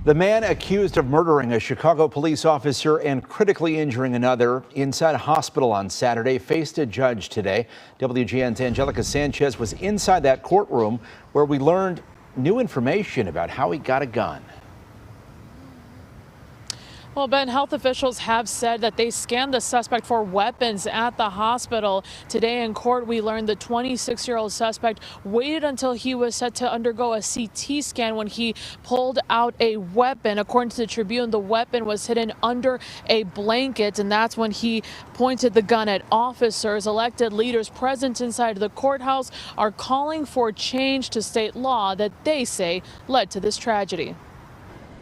The man accused of murdering a Chicago police officer and critically injuring another inside a hospital on Saturday faced a judge today. WGN's Angelica Sanchez was inside that courtroom where we learned new information about how he got a gun. Well, Ben, health officials have said that they scanned the suspect for weapons at the hospital. Today in court, we learned the 26-year-old suspect waited until he was set to undergo a CT scan when he pulled out a weapon. According to the Tribune, the weapon was hidden under a blanket, and that's when he pointed the gun at officers. Elected leaders present inside the courthouse are calling for change to state law that they say led to this tragedy.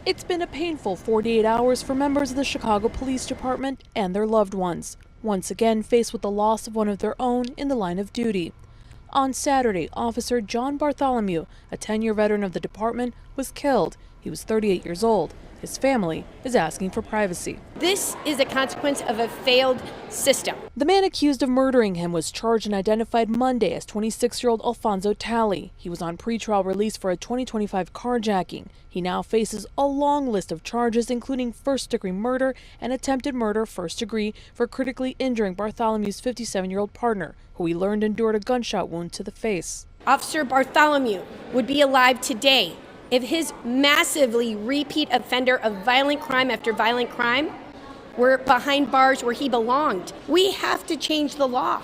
It's been a painful 48 hours for members of the Chicago Police Department and their loved ones, once again faced with the loss of one of their own in the line of duty. On Saturday, Officer John Batholomew, a 10-year veteran of the department, was killed. He was 38 years old. His family is asking for privacy. This is a consequence of a failed system. The man accused of murdering him was charged and identified Monday as 26-year-old Alfonso Talley. He was on pretrial release for a 2025 carjacking. He now faces a long list of charges, including first-degree murder and attempted murder first degree for critically injuring Bartholomew's 57-year-old partner, who we learned endured a gunshot wound to the face. Officer Batholomew would be alive today if his massively repeat offender of violent crime after violent crime were behind bars where he belonged. We have to change the law.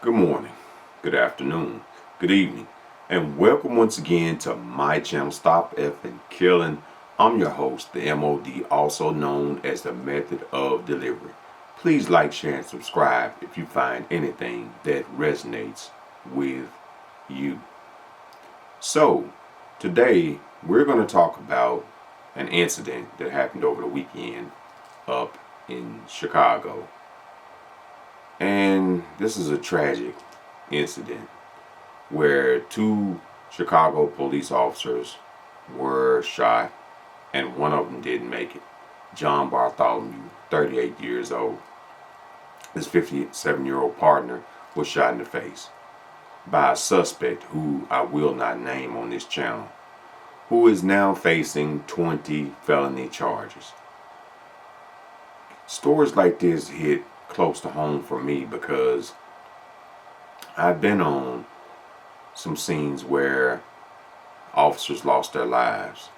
Good morning, good afternoon, good evening, and welcome once again to my channel, Stop Effing Killing. I'm your host, the MOD, also known as the Method of Delivery. Please like, share, and subscribe if you find anything that resonates with you. So, today we're going to talk about an incident that happened over the weekend up in Chicago. And this is a tragic incident where two Chicago police officers were shot and one of them didn't make it. John Batholomew, 38 years old. His 57-year-old partner was shot in the face by a suspect who I will not name on this channel, who is now facing 20 felony charges. Stories like this hit close to home for me because I've been on some scenes where officers lost their lives.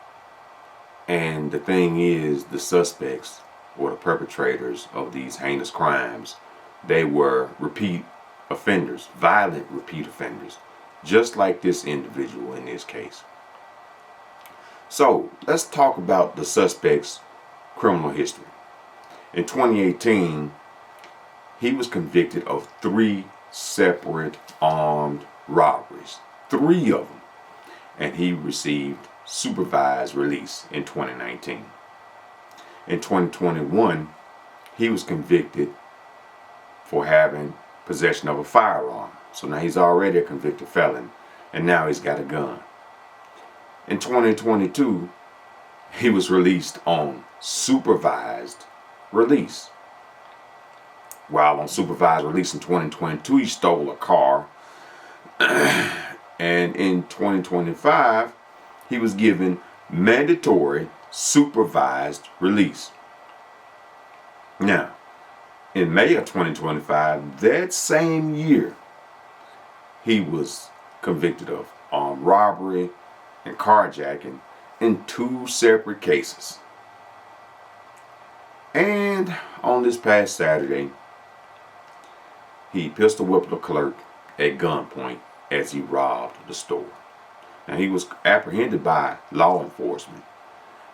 And the thing is, the suspects or the perpetrators of these heinous crimes, they were repeat offenders, violent repeat offenders, just like this individual in this case. So let's talk about the suspect's criminal history. In 2018, he was convicted of 3 separate armed robberies, 3 of them, and he received supervised release in 2019. In 2021, he was convicted for having possession of a firearm. So now he's already a convicted felon, and now he's got a gun. In 2022, he was released on supervised release. While on supervised release in 2022, he stole a car. And in 2025, he was given mandatory supervised release. Now, in May of 2025, that same year, he was convicted of armed robbery and carjacking in 2 separate cases. And on this past Saturday, he pistol whipped a clerk at gunpoint as he robbed the store. Now, he was apprehended by law enforcement,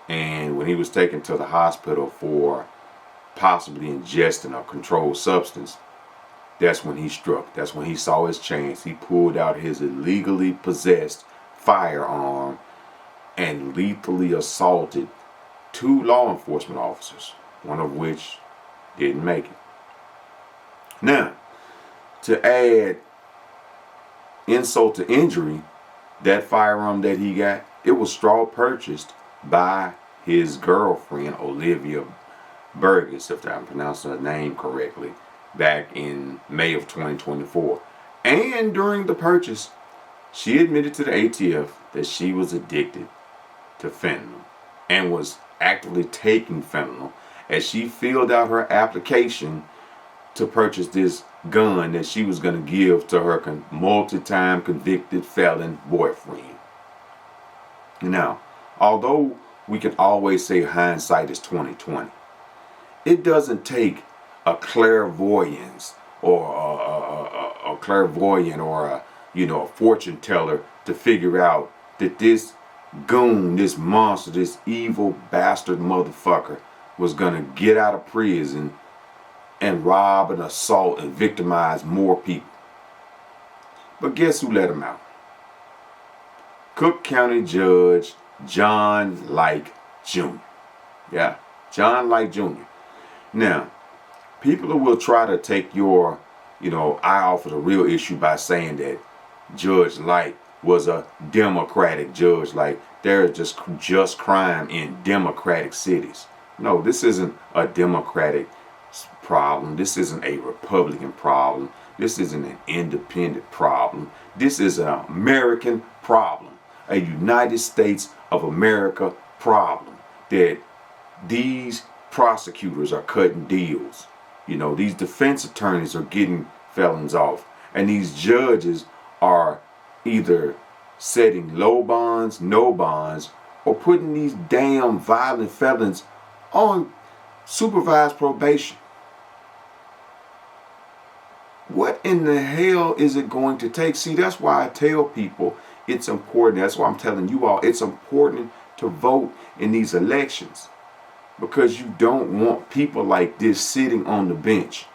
and when he was taken to the hospital for possibly ingesting a controlled substance, that's when he struck. That's when he saw his chance. He pulled out his illegally possessed firearm and lethally assaulted 2 law enforcement officers, one of which didn't make it. Now, to add insult to injury, that firearm that he got, it was straw purchased by his girlfriend, Olivia Burgess, if I'm pronouncing her name correctly, back in May of 2024. And during the purchase, she admitted to the ATF that she was addicted to fentanyl and was actively taking fentanyl as she filled out her application to purchase this gun that she was going to give to her multi-time convicted felon boyfriend. Now, although we can always say hindsight is 2020, it doesn't take a clairvoyance or a clairvoyant or a fortune teller to figure out that this goon, this monster, this evil bastard motherfucker was gonna get out of prison and rob and assault and victimize more people. But guess who let him out? Cook County Judge John Like Jr. Yeah, John Like Jr. Now, people will try to take your, eye off of the real issue by saying that Judge Like was a Democratic judge. Like, there is just crime in Democratic cities. No, this isn't a Democratic problem. This isn't a Republican problem. This isn't an independent problem. This is an American problem, a United States of America problem, that these prosecutors are cutting deals. These defense attorneys are getting felons off, and these judges are either setting low bonds, no bonds, or putting these damn violent felons on supervised probation. What in the hell is it going to take? See, that's why I tell people it's important. That's why I'm telling you all it's important to vote in these elections, because you don't want people like this sitting on the bench.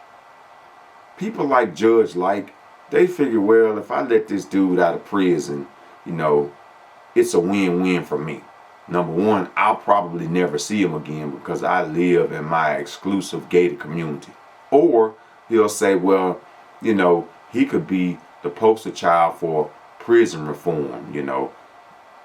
People like Judge Like, they figure, well, if I let this dude out of prison, it's a win-win for me. Number one, I'll probably never see him again because I live in my exclusive gated community. Or he'll say, well, he could be the poster child for prison reform.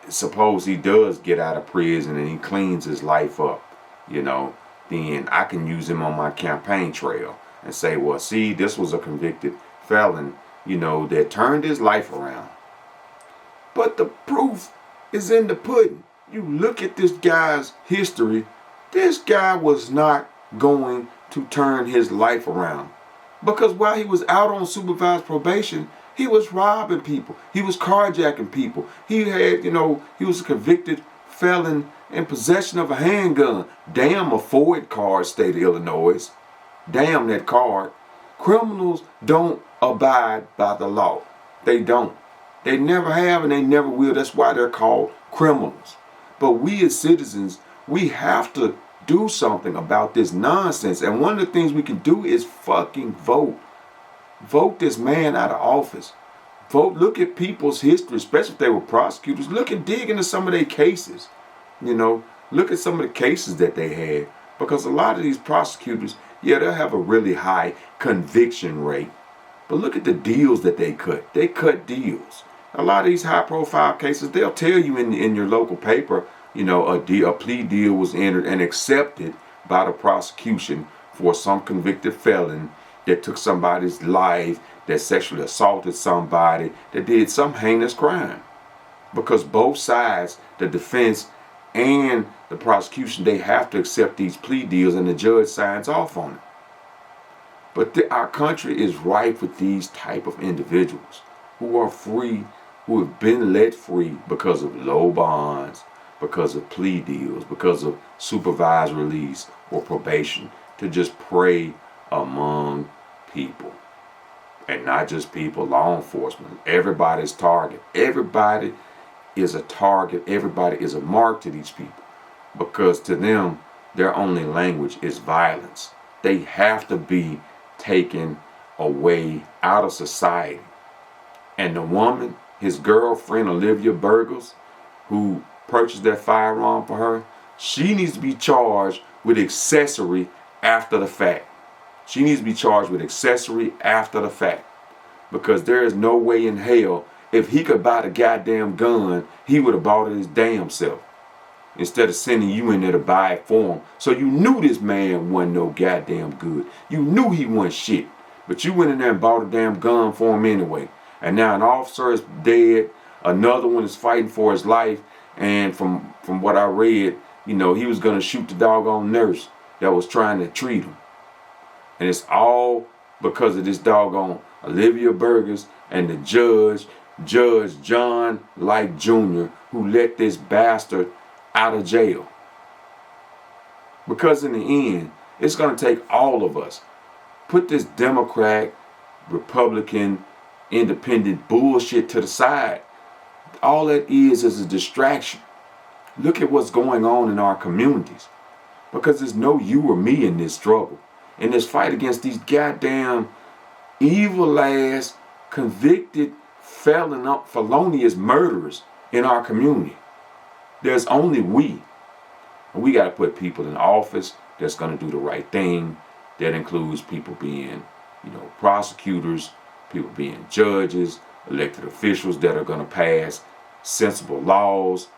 Suppose he does get out of prison and he cleans his life up, then I can use him on my campaign trail and say, well, see, this was a convicted felon, that turned his life around. But the proof is in the pudding. You look at this guy's history, this guy was not going to turn his life around. Because while he was out on supervised probation, he was robbing people. He was carjacking people. He had, he was a convicted felon in possession of a handgun. Damn a Ford card, state of Illinois. Damn that card. Criminals don't abide by the law. They don't. They never have and they never will. That's why they're called criminals. But we as citizens, we have to do something about this nonsense. And one of the things we can do is fucking vote. Vote this man out of office. Vote. Look at people's history, especially if they were prosecutors. Look and dig into some of their cases. Look at some of the cases that they had. Because a lot of these prosecutors, yeah, they'll have a really high conviction rate. But look at the deals that they cut. They cut deals. A lot of these high-profile cases, they'll tell you in your local paper, a plea deal was entered and accepted by the prosecution for some convicted felon that took somebody's life, that sexually assaulted somebody, that did some heinous crime. Because both sides, the defense and the prosecution, they have to accept these plea deals and the judge signs off on it. But our country is rife with these type of individuals who are free, who have been let free because of low bonds, because of plea deals, because of supervised release or probation, to just prey among people. And not just people, law enforcement. Everybody's target. Everybody is a target. Everybody is a mark to these people. Because to them, their only language is violence. They have to be taken away out of society. And the woman, his girlfriend, Olivia Burgos, who purchased that firearm for her, she needs to be charged with accessory after the fact. She needs to be charged with accessory after the fact. Because there is no way in hell, if he could buy the goddamn gun, he would have bought it his damn self. Instead of sending you in there to buy it for him. So you knew this man wasn't no goddamn good. You knew he wasn't shit. But you went in there and bought a damn gun for him anyway. And now an officer is dead. Another one is fighting for his life. And from what I read, you know, he was gonna shoot the doggone nurse that was trying to treat him. And it's all because of this doggone Olivia Burgers and the Judge John Light Jr., who let this bastard out of jail. Because in the end, it's going to take all of us. Put this Democrat, Republican, independent bullshit to the side. All that is a distraction. Look at what's going on in our communities. Because there's no you or me in this struggle. In this fight against these goddamn evil ass, convicted, felonious murderers in our community. There's only we. And we got to put people in office that's going to do the right thing. That includes people being, you know, prosecutors, people being judges, elected officials that are going to pass sensible laws,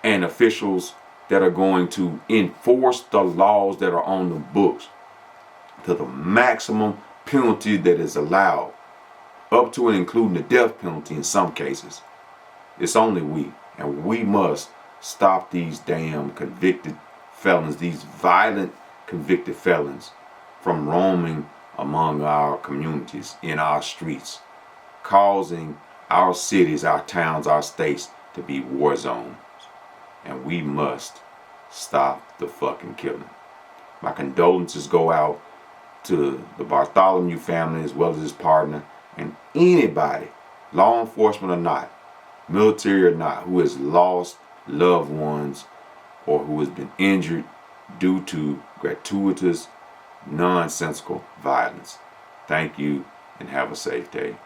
and officials that are going to enforce the laws that are on the books to the maximum penalty that is allowed, up to and including the death penalty in some cases. It's only we, and we must stop these damn convicted felons, these violent convicted felons, from roaming among our communities, in our streets, causing our cities, our towns, our states to be war zones. And we must stop the fucking killing. My condolences go out to the Batholomew family as well as his partner, and anybody, law enforcement or not, military or not, who has lost loved ones or who has been injured due to gratuitous, nonsensical violence. Thank you and have a safe day.